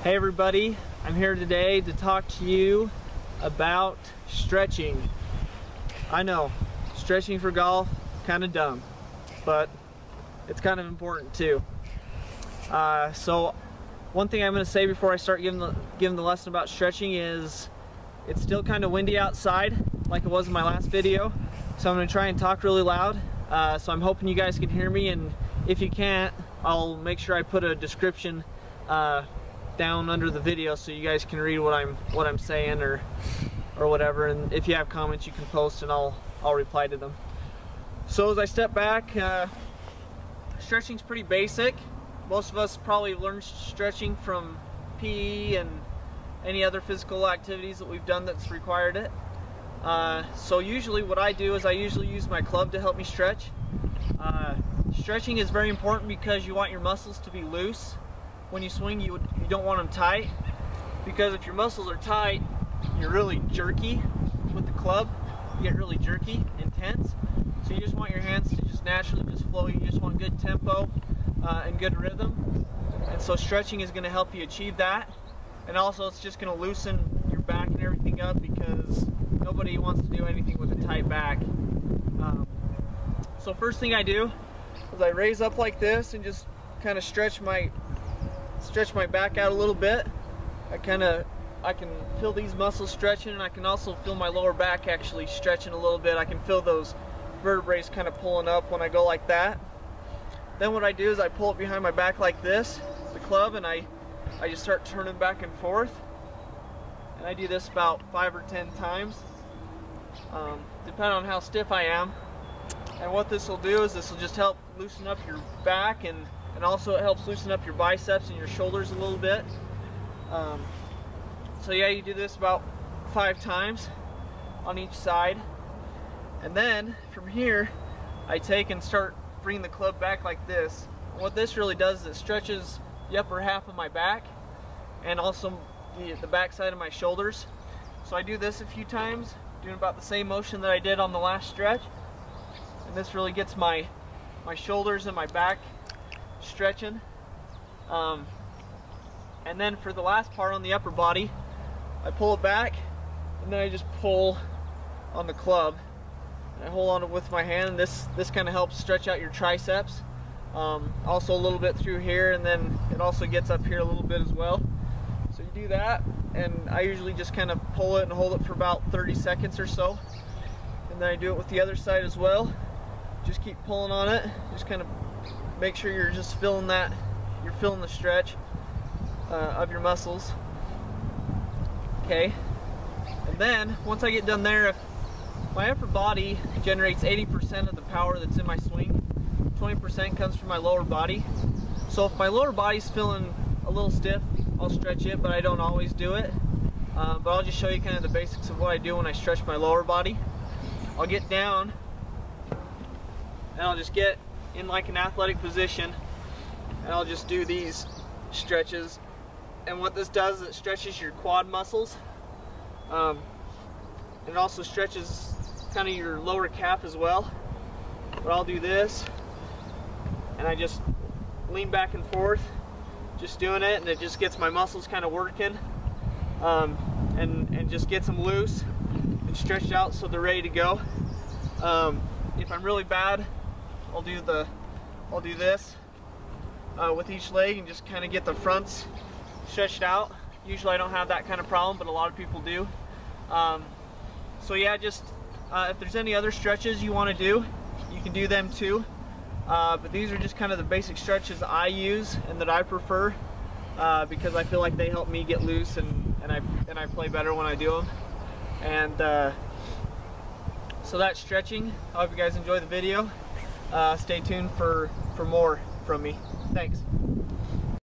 Hey everybody, I'm here today to talk to you about stretching. I know, stretching for golf, kind of dumb, but it's kind of important too. So one thing I'm going to say before I start giving the lesson about stretching is it's still kind of windy outside like it was in my last video, so I'm going to try and talk really loud. So I'm hoping you guys can hear me, and if you can't, I'll make sure I put a description down under the video so you guys can read what I'm saying or whatever, and if you have comments you can post and I'll reply to them. So as I step back, stretching's pretty basic. Most of us probably learned stretching from PE and any other physical activities that we've done that's required it. So usually what I do is I usually use my club to help me stretch. Stretching is very important because you want your muscles to be loose. When you swing, you don't want them tight, because if your muscles are tight, you're really jerky with the club. You get really jerky, intense. So you just want your hands to just naturally just flow. You just want good tempo and good rhythm. And so stretching is going to help you achieve that. And also it's just going to loosen your back and everything up, because nobody wants to do anything with a tight back. So first thing I do is I raise up like this and just kind of stretch my back out a little bit. I can feel these muscles stretching, and I can also feel my lower back actually stretching a little bit. I can feel those vertebrae kind of pulling up when I go like that. Then what I do is I pull it behind my back like this, the club, and I just start turning back and forth. And I do this about 5 or 10 times, depending on how stiff I am. And what this will do is this will just help loosen up your back, and also it helps loosen up your biceps and your shoulders a little bit. So yeah, you do this about 5 times on each side. And then from here, I take and start bringing the club back like this. And what this really does is it stretches the upper half of my back and also the back side of my shoulders. So I do this a few times, doing about the same motion that I did on the last stretch. And this really gets my shoulders and my back stretching. And then for the last part on the upper body, I pull it back and then I just pull on the club and I hold on it with my hand, and this kind of helps stretch out your triceps, also a little bit through here, and then it also gets up here a little bit as well. So you do that, and I usually just kind of pull it and hold it for about 30 seconds or so, and then I do it with the other side as well. Just keep pulling on it, just kind of make sure you're just feeling that, you're feeling the stretch of your muscles. Okay, and then once I get done there, if my upper body generates 80% of the power that's in my swing, 20% comes from my lower body. So if my lower body's feeling a little stiff, I'll stretch it, but I don't always do it. But I'll just show you kind of the basics of what I do when I stretch my lower body. I'll get down and I'll just get in like an athletic position, and I'll just do these stretches. And what this does is it stretches your quad muscles, and it also stretches kind of your lower calf as well. But I'll do this, and I just lean back and forth, just doing it, and it just gets my muscles kind of working, and just gets them loose and stretched out so they're ready to go. If I'm really bad, I'll do this with each leg and just kind of get the fronts stretched out. Usually I don't have that kind of problem, but a lot of people do. So yeah, just if there's any other stretches you want to do, you can do them too. But these are just kind of the basic stretches I use and that I prefer, because I feel like they help me get loose, and I play better when I do them. And so that's stretching. I hope you guys enjoy the video. Stay tuned for more from me. Thanks.